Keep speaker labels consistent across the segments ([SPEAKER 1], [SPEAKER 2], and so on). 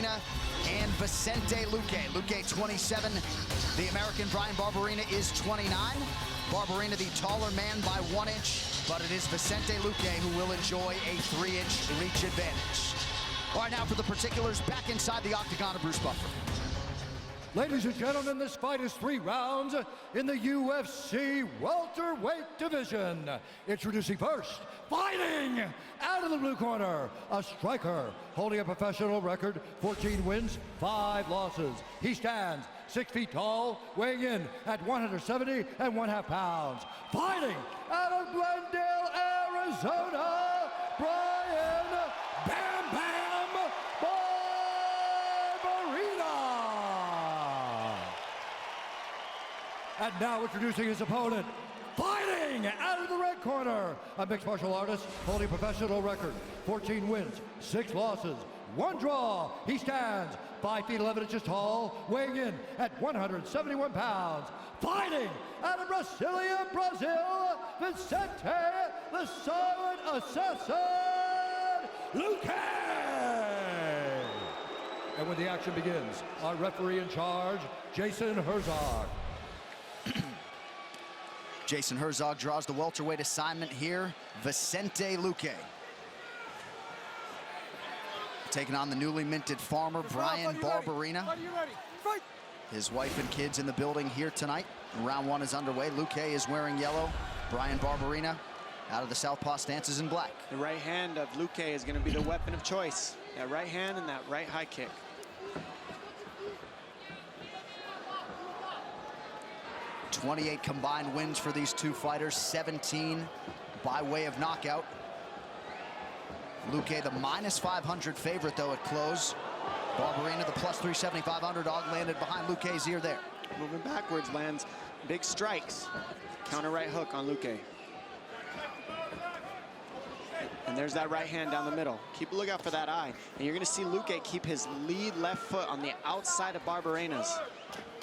[SPEAKER 1] Barberena and Vincente luQUE. luQUE 27, the American Bryan Barberena is 29. Barberena the taller man by 1 inch, but it is Vincente luQUE who will enjoy a 3-inch reach advantage. All right, now for the particulars, back inside the octagon of Bruce Buffer.
[SPEAKER 2] Ladies and gentlemen, this fight is 3 rounds in the UFC welterweight division. Introducing first, fighting out of the blue corner, a striker holding a professional record, 14 wins, 5 losses. He stands 6 feet tall, weighing in at 170.5 pounds. Fighting out of Glendale, Arizona, Bryan Bam Bam Barberena. And now introducing his opponent, fighting out of the red corner, a mixed martial artist holding a professional record, 14 wins, 6 losses, 1 draw. He stands 5 feet 11 inches tall, weighing in at 171 pounds. Fighting out of Brasilia, Brazil, Vincente, the silent assassin, luQUE. And when the action begins, our referee in charge, Jason Herzog.
[SPEAKER 1] Jason Herzog draws the welterweight assignment here. Vincente luQUE taking on the newly minted farmer, Bryan Barberena. His wife and kids in the building here tonight. Round 1 is underway. luQUE is wearing yellow. Bryan Barberena out of the southpaw stances in black.
[SPEAKER 3] The right hand of luQUE is going to be the weapon of choice. That right hand and that right high kick.
[SPEAKER 1] "28 combined wins for these 2 fighters, 17 by way of knockout. luQUE the -500 favorite though at close. Barberena the +375 underdog landed behind luQUE's ear there.
[SPEAKER 3] Moving backwards, lands big strikes. Counter right hook on luQUE. And there's that right hand down the middle. Keep a lookout for that eye. And you're gonna see luQUE keep his lead left foot on the outside of Barberena's.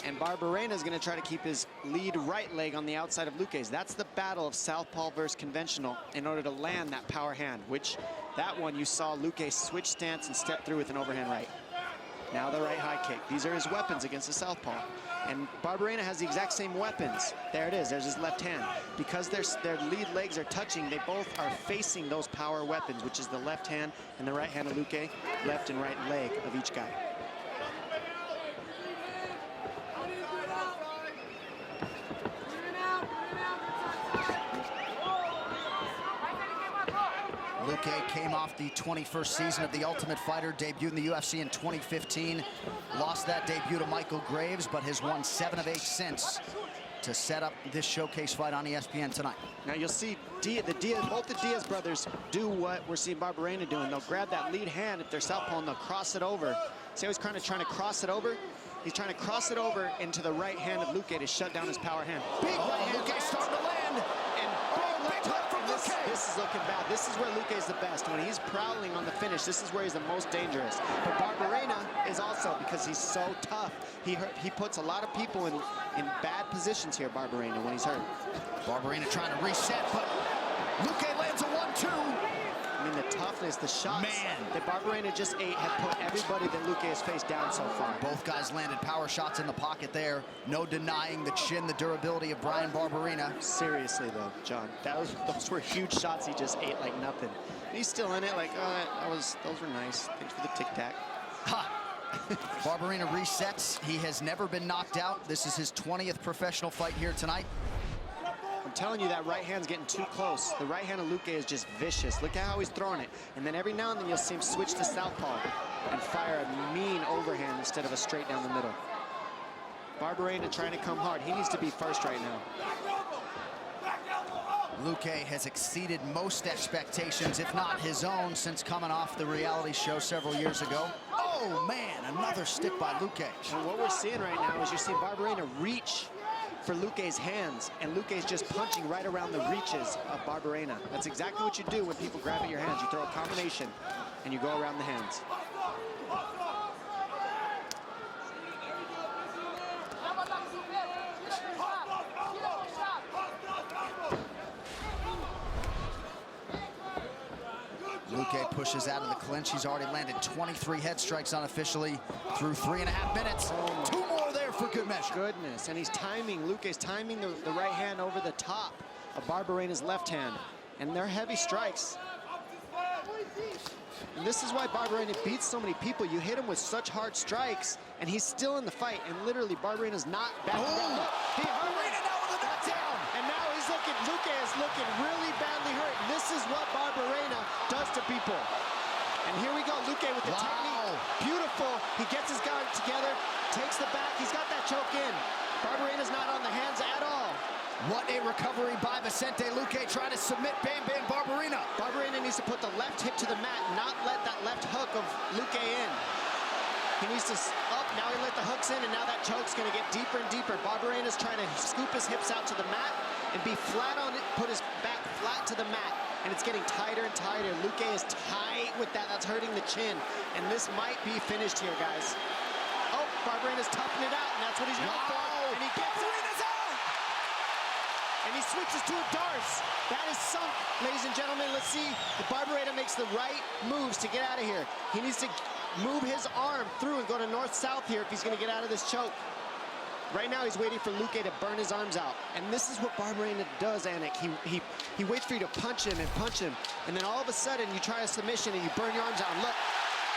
[SPEAKER 3] And Barberena is going to try to keep his lead right leg on the outside of luQUE's. That's the battle of southpaw versus conventional in order to land that power hand, which that one you saw luQUE switch stance and step through with an overhand right. Now the right high kick. These are his weapons against the southpaw. And Barberena has the exact same weapons. There it is. There's his left hand. Because their lead legs are touching, they both are facing those power weapons, which is the left hand and the right hand of luQUE, left and right leg of each guy.
[SPEAKER 1] luQUE came off the 21st season of The Ultimate Fighter, debuted in the UFC in 2015, lost that debut to Michael Graves, but has won 7 of 8 since to set up this showcase fight on ESPN tonight.
[SPEAKER 3] Now you'll see both the Diaz brothers do what we're seeing Barberena doing. They'll grab that lead hand if they're southpaw and they'll cross it over. See how he's kind of trying to cross it over? He's trying to cross it over into the right hand of luQUE to shut down his power hand.
[SPEAKER 1] Big right hand, luQUE starting to land.
[SPEAKER 3] This is looking bad. This is where luQUE is the best. When he's prowling on the finish, this is where he's the most dangerous. But Barberena is also, because he's so tough, he puts a lot of people in bad positions here, Barberena, when he's hurt.
[SPEAKER 1] Barberena trying to reset, but luQUE lands a 1-2.
[SPEAKER 3] I mean, the toughness, the shots that Barberena just ate have put everybody that luQUE has faced down so far.
[SPEAKER 1] Both guys landed power shots in the pocket there. No denying the chin, the durability of Bryan Barberena.
[SPEAKER 3] Seriously, though, John, those were huge shots he just ate like nothing. And he's still in it like, those were nice. Thanks for the tic-tac.
[SPEAKER 1] Ha! Barberena resets. He has never been knocked out. This is his 20th professional fight here tonight.
[SPEAKER 3] I'm telling you, that right hand's getting too close. The right hand of luQUE is just vicious. Look at how he's throwing it. And then every now and then you'll see him switch to southpaw and fire a mean overhand instead of a straight down the middle. Barberena trying to come hard. He needs to be first right now.
[SPEAKER 1] luQUE has exceeded most expectations, if not his own, since coming off the reality show several years ago. Oh, man, another stick by luQUE.
[SPEAKER 3] And what we're seeing right now is you're seeing Barberena reach for luQUE's hands, and luQUE's just punching right around the reaches of Barberena. That's exactly what you do when people grab at your hands. You throw a combination, and you go around the hands.
[SPEAKER 1] luQUE pushes out of the clinch. He's already landed 23 head strikes unofficially through 3.5 minutes. Two more there for good measure.
[SPEAKER 3] Goodness, and he's timing, luQUE's timing the right hand over the top of BARBErena's left hand. And they're heavy strikes. And this is why BARBErena beats so many people. You hit him with such hard strikes, and he's still in the fight. And literally, BARBErena's not back.
[SPEAKER 1] BARBErena now with a knockdown.
[SPEAKER 3] And now he's looking, luQUE is looking really badly hurt. This is what BARBErena does to people. And here we go, luQUE with the technique. Beautiful. He gets his guard together, takes the back. He's got that choke in. BARBErena's not on the hands at all.
[SPEAKER 1] What a recovery by Vincente luQUE trying to submit Bam Bam BARBErena.
[SPEAKER 3] BARBErena needs to put the left hip to the mat, not let that left hook of luQUE in. He needs to up, now he let the hooks in, and now that choke's gonna get deeper and deeper. BARBErena's trying to scoop his hips out to the mat and be flat on it, put his back flat to the mat, and it's getting tighter and tighter. luQUE is tight with that, that's hurting the chin, and this might be finished here, guys. Oh, BARBErena's toughing it out, and that's what he's going for, and he gets it. And he switches to a darce. That is sunk, ladies and gentlemen. Let's see if BARBErena makes the right moves to get out of here. He needs to move his arm through and go to north-south here if he's going to get out of this choke. Right now, he's waiting for luQUE to burn his arms out. And this is what BARBErena does, Anik. He waits for you to punch him, and then all of a sudden, you try a submission and you burn your arms out. And look,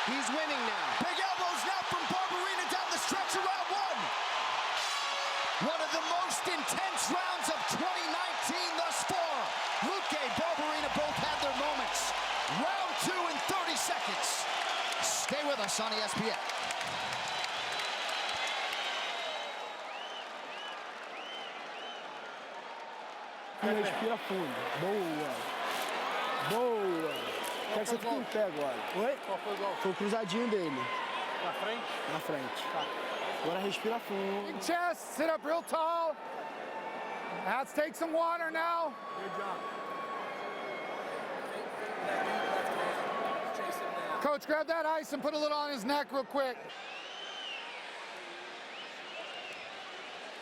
[SPEAKER 3] he's winning now.
[SPEAKER 1] Big elbows now from BARBErena down the stretch of round one. One of the most intense rounds of 2019 thus far. luQUE, BARBErena both had their moments. Round two in 30 seconds. Stay with us on ESPN.
[SPEAKER 4] Respira fundo. Boa. Boa. Quero que você fique em pé agora. Oi?
[SPEAKER 5] Qual foi o gol?
[SPEAKER 4] Foi o cruzadinho dele.
[SPEAKER 5] Na frente?
[SPEAKER 4] Na frente. Tá. Agora respira fundo.
[SPEAKER 5] Big chest, sit up real tall. Let's take some water now.
[SPEAKER 4] Good job.
[SPEAKER 5] Coach, grab that ice and put a little on his neck real quick.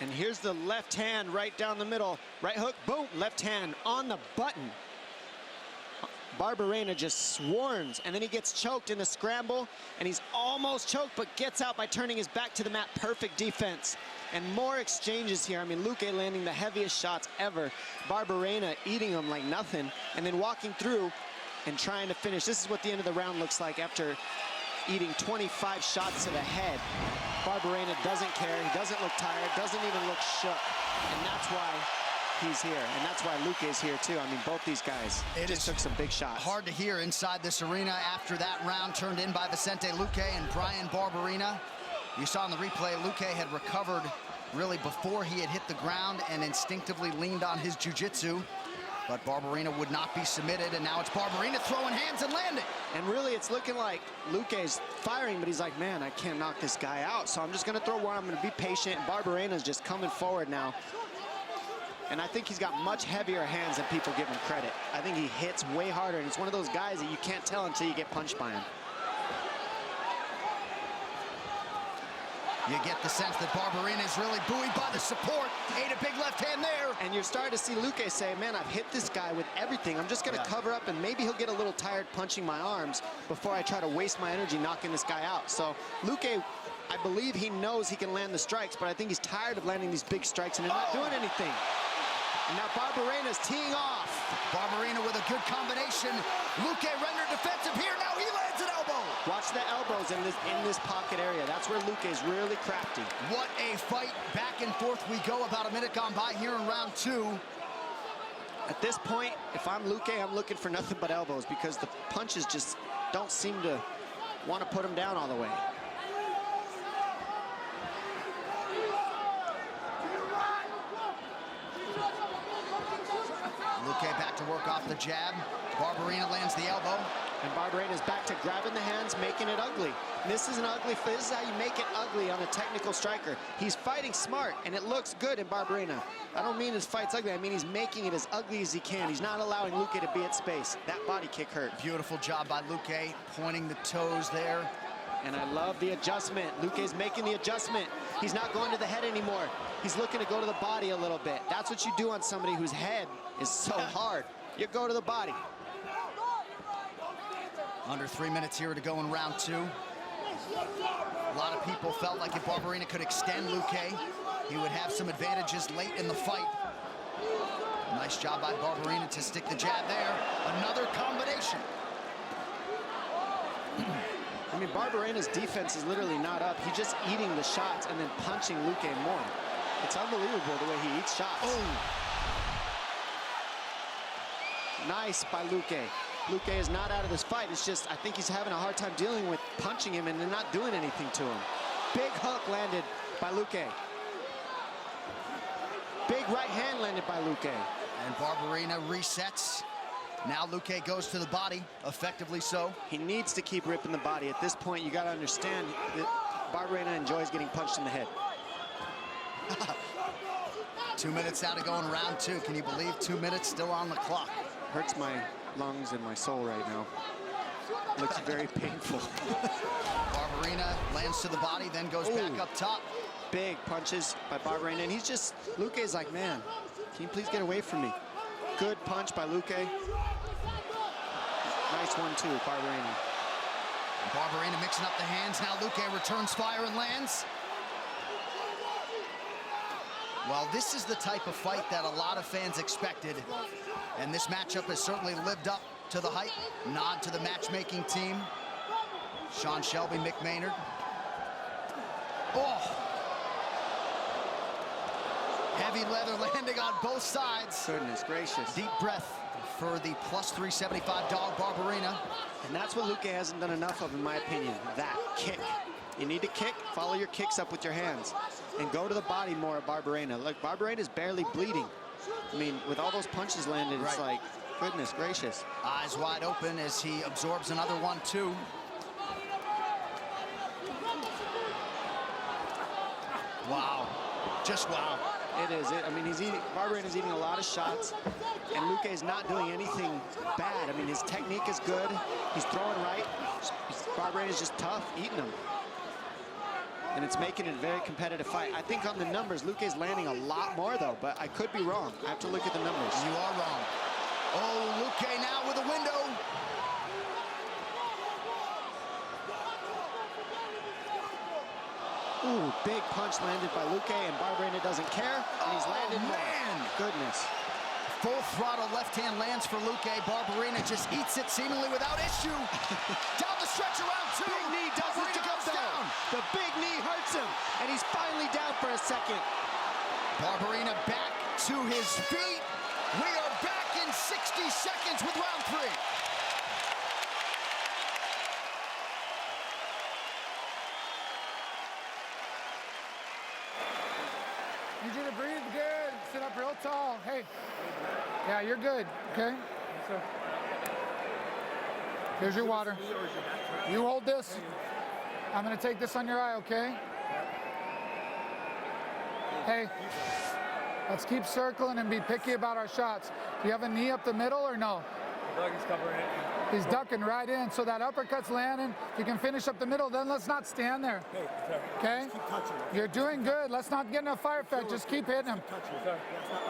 [SPEAKER 3] And here's the left hand right down the middle. Right hook, boom, left hand on the button. BARBErena just swarms, and then he gets choked in the scramble, and he's almost choked, but gets out by turning his back to the mat. Perfect defense. And more exchanges here. I mean, luQUE landing the heaviest shots ever. BARBErena eating them like nothing, and then walking through and trying to finish. This is what the end of the round looks like after eating 25 shots to the head. BARBErena doesn't care, he doesn't look tired, doesn't even look shook. And that's why he's here, and that's why luQUE is here too. I mean, both these guys just took some big shots.
[SPEAKER 1] Hard to hear inside this arena after that round turned in by Vincente luQUE and Brian BARBErena. You saw in the replay, luQUE had recovered really before he had hit the ground and instinctively leaned on his jiu-jitsu. But BARBErena would not be submitted, and now it's BARBErena throwing hands and landing.
[SPEAKER 3] And really, it's looking like luQUE's firing, but he's like, man, I can't knock this guy out, so I'm just gonna throw one, I'm gonna be patient, and BARBErena's just coming forward now. And I think he's got much heavier hands than people give him credit. I think he hits way harder, and it's one of those guys that you can't tell until you get punched by him.
[SPEAKER 1] You get the sense that BARBErena is really buoyed by the support. Ate a big left hand there.
[SPEAKER 3] And you're starting to see luQUE say, man, I've hit this guy with everything. I'm just gonna cover up, and maybe he'll get a little tired punching my arms before I try to waste my energy knocking this guy out. So luQUE, I believe he knows he can land the strikes, but I think he's tired of landing these big strikes and they're not doing anything. And now BARBErena's teeing off.
[SPEAKER 1] BARBErena with a good combination. luQUE rendered defensive here. Now he lands an elbow.
[SPEAKER 3] Watch the elbows in this pocket area. That's where luQUE is really crafty.
[SPEAKER 1] What a fight. Back and forth we go. About a minute gone by here in round two.
[SPEAKER 3] At this point, if I'm luQUE, I'm looking for nothing but elbows because the punches just don't seem to want to put him down all the way.
[SPEAKER 1] luQUE back to work off the jab. BARBErena lands the elbow.
[SPEAKER 3] And BARBErena's back to grabbing the hands, making it ugly. This is an ugly fight. This is how you make it ugly on a technical striker. He's fighting smart, and it looks good in BARBErena. I don't mean his fight's ugly. I mean he's making it as ugly as he can. He's not allowing luQUE to be at space. That body kick hurt.
[SPEAKER 1] Beautiful job by luQUE, pointing the toes there.
[SPEAKER 3] And I love the adjustment. luQUE's making the adjustment. He's not going to the head anymore. He's looking to go to the body a little bit. That's what you do on somebody whose head is so hard. You go to the body.
[SPEAKER 1] Under 3 minutes here to go in round 2. A lot of people felt like if BARBERena could extend luQUE, he would have some advantages late in the fight. Nice job by BARBERena to stick the jab there. Another combination.
[SPEAKER 3] I mean, BARBErena's defense is literally not up. He's just eating the shots and then punching luQUE more. It's unbelievable the way he eats shots.
[SPEAKER 1] Oh.
[SPEAKER 3] Nice by luQUE. luQUE is not out of this fight. It's just, I think he's having a hard time dealing with punching him and then not doing anything to him. Big hook landed by luQUE. Big right hand landed by luQUE.
[SPEAKER 1] And BARBERena resets. Now luQUE goes to the body, effectively so.
[SPEAKER 3] He needs to keep ripping the body. At this point, you got to understand that BARBERena enjoys getting punched in the head.
[SPEAKER 1] 2 minutes now to go in round 2. Can you believe 2 minutes still on the clock?
[SPEAKER 3] Hurts my lungs and my soul right now. Looks very painful.
[SPEAKER 1] BARBERena lands to the body, then goes back up top.
[SPEAKER 3] Big punches by BARBERena, and he's just, luQUE's like, man, can you please get away from me? Good punch by luQUE. Nice one, too, BARBERena.
[SPEAKER 1] BARBERena mixing up the hands. Now luQUE returns fire and lands. Well, this is the type of fight that a lot of fans expected, and this matchup has certainly lived up to the hype. Nod to the matchmaking team. Sean Shelby, Mick Maynard. Oh! Heavy leather landing on both sides.
[SPEAKER 3] Goodness gracious.
[SPEAKER 1] Deep breath for the plus 375 dog, BARBERena.
[SPEAKER 3] And that's what luQUE hasn't done enough of, in my opinion, that kick. You need to kick, follow your kicks up with your hands, and go to the body more at BARBERena. Look, BARBErena's barely bleeding. I mean, with all those punches landed, it's like, goodness gracious.
[SPEAKER 1] Eyes wide open as he absorbs another one, too. Wow, just wow.
[SPEAKER 3] It is. I mean, BARBErena's eating a lot of shots, and luQUE's not doing anything bad. I mean, his technique is good. He's throwing right. BARBErena's just tough, eating them. And it's making it a very competitive fight. I think on the numbers, luQUE's landing a lot more, though, but I could be wrong. I have to look at the numbers.
[SPEAKER 1] You are wrong. Oh, luQUE now with a window.
[SPEAKER 3] Ooh, big punch landed by luQUE, and BARBERena doesn't care, and he's landed more. Goodness.
[SPEAKER 1] Full throttle left hand lands for luQUE. BARBERena just eats it seemingly without issue. Down the stretch around 2.
[SPEAKER 3] Big knee does his job, though. The big knee hurts him, and he's finally down for a second.
[SPEAKER 1] BARBERena back to his feet. We are back in 60 seconds with round 3.
[SPEAKER 5] Need you to breathe good. Sit up real tall. Hey. Yeah, you're good. Okay? Yes, sir. Here's your water. You hold this. I'm going to take this on your eye, okay? Hey, let's keep circling and be picky about our shots. Do you have a knee up the middle or no?
[SPEAKER 4] He's covering it.
[SPEAKER 5] He's ducking right in, so that uppercut's landing. If you can finish up the middle, then let's not stand there.
[SPEAKER 4] Hey, sir.
[SPEAKER 5] Okay?
[SPEAKER 4] Just keep touching him.
[SPEAKER 5] You're doing good. Let's not get in a firefight. Just keep hitting him.
[SPEAKER 4] Keep touching him. Sir.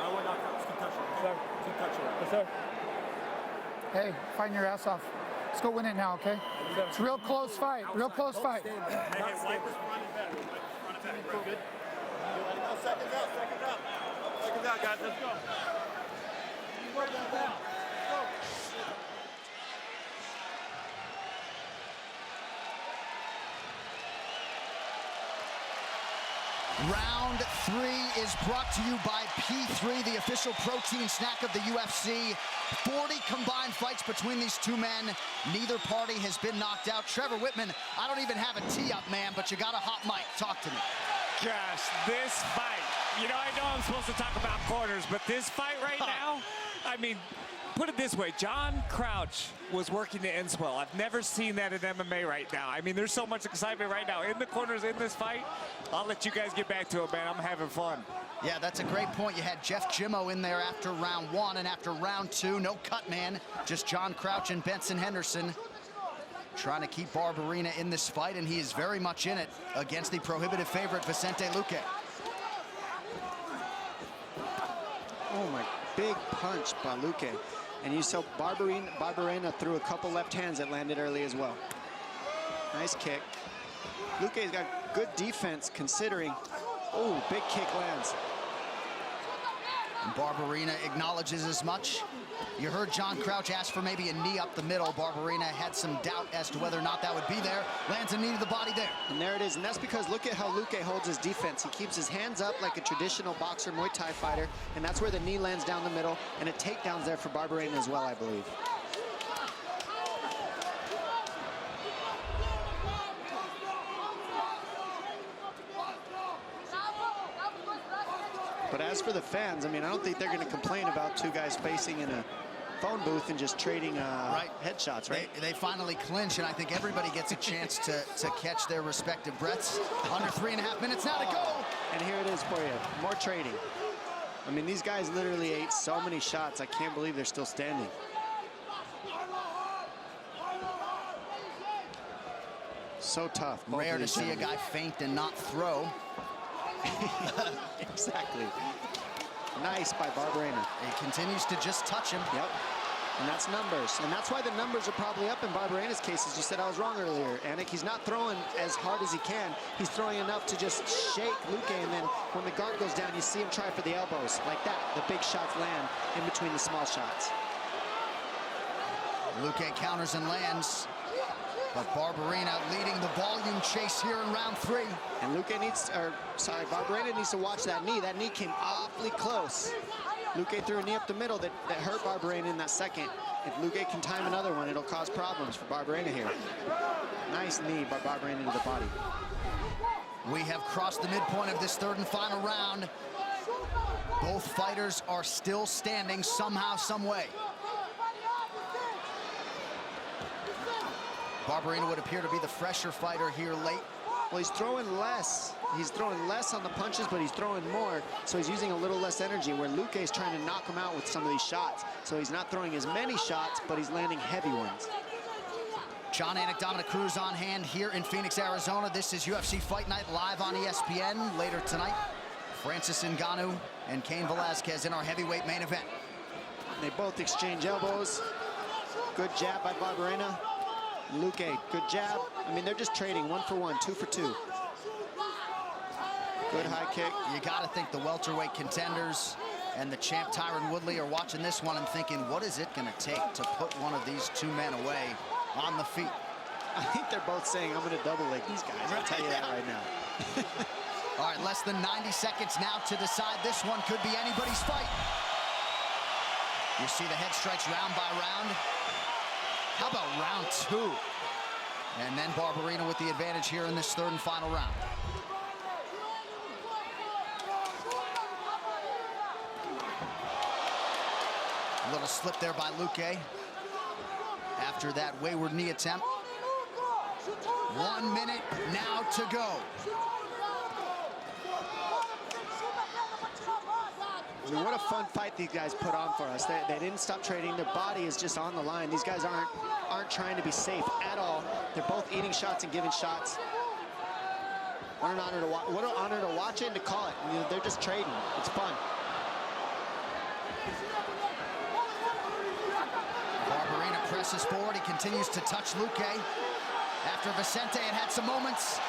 [SPEAKER 4] I want to knock out. Just keep touching him. Sir. Keep touching him. Yes, sir.
[SPEAKER 5] Hey, fighting your ass off. Let's go win it now, okay? It's a real close fight. Real close fight.
[SPEAKER 4] Hey, wipe us running back. Running back, bro. Good. Seconds out. Seconds out. Seconds out, guys. Let's go. Work that down. Let's go.
[SPEAKER 1] Round 3 is brought to you by P3, the official protein snack of the UFC. 40 combined fights between these two men. Neither party has been knocked out. Trevor Whitman, I don't even have a tee up, man, but you got a hot mic. Talk to me.
[SPEAKER 6] Gosh, this fight. You know, I know I'm supposed to talk about corners, but this fight right now, I mean, put it this way, John Crouch was working the end swell. I've never seen that in MMA right now. I mean, there's so much excitement right now in the corners in this fight. I'll let you guys get back to it, man. I'm having fun.
[SPEAKER 1] Yeah, that's a great point. You had Jeff Jimmo in there after round 1, and after round 2, no cut man, just John Crouch and Benson Henderson trying to keep BARBERena in this fight, and he is very much in it against the prohibitive favorite, Vincente luQUE.
[SPEAKER 3] Oh my, big punch by luQUE. And you saw Barberena threw a couple left hands that landed early as well. Nice kick. luQUE's got good defense considering. Oh, big kick lands.
[SPEAKER 1] And Barberena acknowledges as much. You heard John Crouch ask for maybe a knee up the middle. Barberena had some doubt as to whether or not that would be there. Lands a knee to the body there.
[SPEAKER 3] And there it is, and that's because look at how luQUE holds his defense. He keeps his hands up like a traditional boxer, Muay Thai fighter, and that's where the knee lands down the middle, and a takedown's there for Barberena as well, I believe. But as for the fans, I mean, I don't think they're going to complain about two guys facing in a phone booth and just trading headshots, right?
[SPEAKER 1] They finally clinch, and I think everybody gets a chance to catch their respective breaths. Under 3.5 minutes now to go.
[SPEAKER 3] And here it is for you, more trading. I mean, these guys literally ate so many shots. I can't believe they're still standing. So tough.
[SPEAKER 1] Rare to see a guy faint and not throw.
[SPEAKER 3] Exactly. Nice by Barberena.
[SPEAKER 1] He continues to just touch him.
[SPEAKER 3] Yep. And that's numbers. And that's why the numbers are probably up in Barberena's case, as you said I was wrong earlier. Anik, he's not throwing as hard as he can. He's throwing enough to just shake luQUE, and then when the guard goes down, you see him try for the elbows. Like that, the big shots land in between the small shots.
[SPEAKER 1] luQUE counters and lands. But Barberena leading the volume chase here in round 3.
[SPEAKER 3] And Barberena needs to watch that knee. That knee came awfully close. luQUE threw a knee up the middle that hurt Barberena in that second. If luQUE can time another one, it'll cause problems for Barberena here. Nice knee by Barberena to the body.
[SPEAKER 1] We have crossed the midpoint of this third and final round. Both fighters are still standing somehow, some way. Barberena would appear to be the fresher fighter here late.
[SPEAKER 3] Well, he's throwing less. He's throwing less on the punches, but he's throwing more, so he's using a little less energy, where luQUE is trying to knock him out with some of these shots. So he's not throwing as many shots, but he's landing heavy ones.
[SPEAKER 1] John Anik, Dominic Cruz on hand here in Phoenix, Arizona. This is UFC Fight Night live on ESPN later tonight. Francis Ngannou and Cain Velasquez in our heavyweight main event.
[SPEAKER 3] They both exchange elbows. Good jab by Barberena. luQUE, good jab. I mean, they're just trading 1 for 1, 2 for 2. Good high kick.
[SPEAKER 1] You got to think the welterweight contenders and the champ Tyron Woodley are watching this one and thinking, what is it going to take to put one of these two men away on the feet?
[SPEAKER 3] I think they're both saying, I'm going to double leg these guys. I'll tell you that right now.
[SPEAKER 1] All right, less than 90 seconds now to decide. This one could be anybody's fight. You see the head strikes round by round. How about round 2? And then Barberena with the advantage here in this third and final round. A little slip there by luQUE after that wayward knee attempt. 1 minute now to go.
[SPEAKER 3] I mean, what a fun fight these guys put on for us. They didn't stop trading. Their body is just on the line. These guys aren't trying to be safe at all. They're both eating shots and giving shots. What an honor to watch it and to call it. I mean, they're just trading. It's fun.
[SPEAKER 1] Barberena presses forward. He continues to touch luQUE. After Vincente had some moments.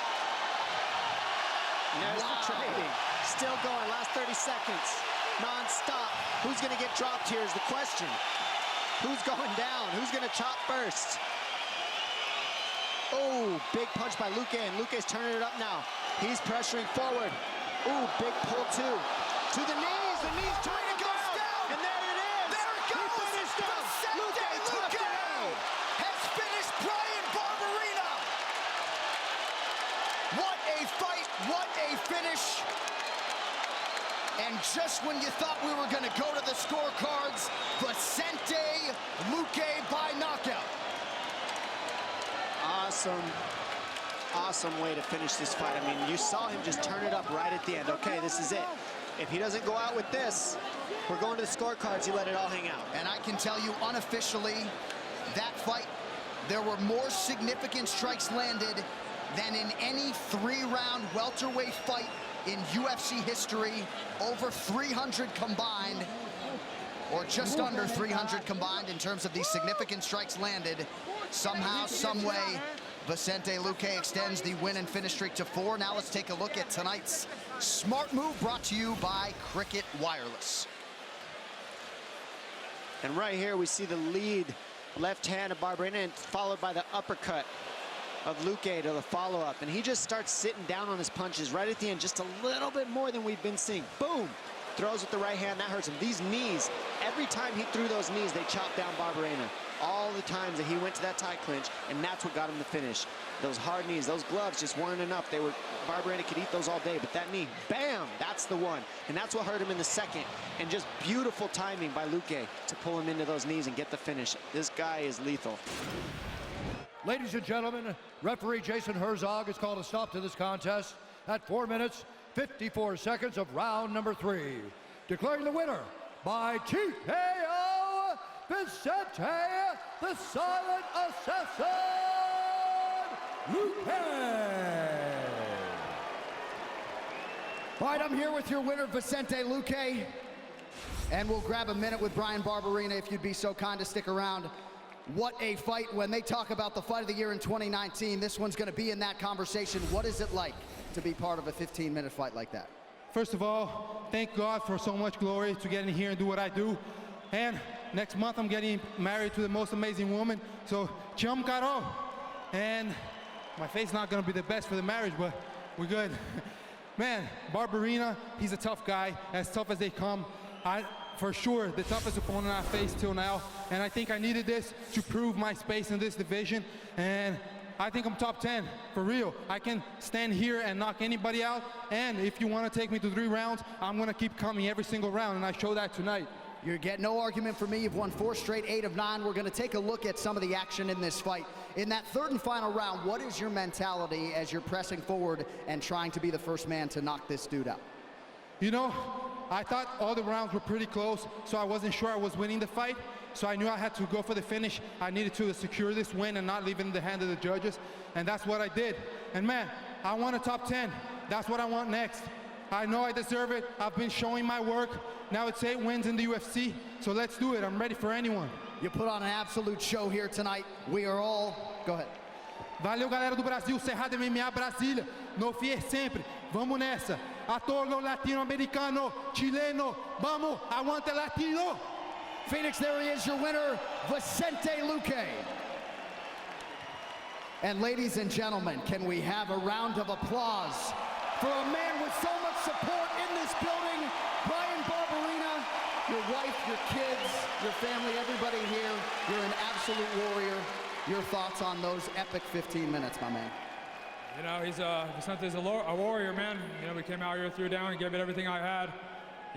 [SPEAKER 3] And there's the trading. Still going, last 30 seconds. Non-stop. Who's going to get dropped here is the question. Who's going down? Who's going to chop first? Oh, big punch by luQUE, and luQUE's turning it up now. He's pressuring forward. Ooh, big pull too. To the knees. The knees trying to go down. And there it is.
[SPEAKER 1] There it goes.
[SPEAKER 3] He finished him.
[SPEAKER 1] luQUE has finished Brian Barberena. What a fight. What a finish. And just when you thought we were going to go to the scorecards, Vincente luQUE by knockout.
[SPEAKER 3] Awesome way to finish this fight. I mean, you saw him just turn it up right at the end. Okay, this is it. If he doesn't go out with this, we're going to the scorecards. He let it all hang out.
[SPEAKER 1] And I can tell you unofficially, that fight, there were more significant strikes landed than in any 3-round welterweight fight in UFC history, over 300 combined. or just under 300 combined in terms of the significant strikes landed. Somehow, some way, Vincente Luque extends the win and finish streak to 4. Now let's take a look at tonight's smart move, brought to you by Cricket Wireless.
[SPEAKER 3] And right here we see the lead left hand of BARBERena, followed by the uppercut of Luque to the follow-up. And he just starts sitting down on his punches right at the end, just a little bit more than we've been seeing. Boom! Throws with the right hand, that hurts him. These knees, every time he threw those knees, they chopped down BARBERena. All the times that he went to that tie clinch, and that's what got him the finish. Those hard knees, those gloves just weren't enough. BARBERena could eat those all day, but that knee, bam, that's the one. And that's what hurt him in the second. And just beautiful timing by Luque to pull him into those knees and get the finish. This guy is lethal.
[SPEAKER 2] Ladies and gentlemen, referee Jason Herzog has called a stop to this contest at 4 minutes, 54 seconds of round number 3. Declaring the winner by TKO, Vincente, the Silent Assassin, Luque.
[SPEAKER 1] All right, I'm here with your winner, Vincente Luque. And we'll grab a minute with Bryan BARBERena, if you'd be so kind to stick around. What a fight. When they talk about the fight of the year in 2019, this one's going to be in that conversation. What is it like to be part of a 15-minute fight like that?
[SPEAKER 7] First of all, thank God for so much glory to get in here and do what I do. And next month, I'm getting married to the most amazing woman. So, te amo, Carol. And my face is not going to be the best for the marriage, but we're good. Man, BARBERena, he's a tough guy, as tough as they come. For sure, the toughest opponent I faced till now. And I think I needed this to prove my space in this division. And I think I'm top 10, for real. I can stand here and knock anybody out. And if you want to take me to 3 rounds, I'm going to keep coming every single round, and I show that tonight.
[SPEAKER 1] You get no argument from me. You've won 4 straight, 8 of 9. We're going to take a look at some of the action in this fight. In that third and final round, what is your mentality as you're pressing forward and trying to be the first man to knock this dude out?
[SPEAKER 7] You know, I thought all the rounds were pretty close, so I wasn't sure I was winning the fight. So I knew I had to go for the finish. I needed to secure this win and not leave it in the hand of the judges. And that's what I did. And man, I want a top 10. That's what I want next. I know I deserve it. I've been showing my work. Now it's 8 wins in the UFC. So let's do it. I'm ready for anyone.
[SPEAKER 1] You put on an absolute show here tonight. We are all... Go ahead.
[SPEAKER 7] Valeu, galera do Brasil. Cerrado MMA Brasília. No fier sempre. Vamos nessa. A todo latino-americano, chileno. Vamos. I want the Latino.
[SPEAKER 1] Phoenix, there he is, your winner, Vincente Luque. And ladies and gentlemen, can we have a round of applause for a man with so much support in this building, Bryan BARBERena, your wife, your kids, your family, everybody here. You're an absolute warrior. Your thoughts on those epic 15 minutes, my man?
[SPEAKER 8] You know, Vicente's a warrior, man. You know, we came out here, threw down, and gave it everything I had.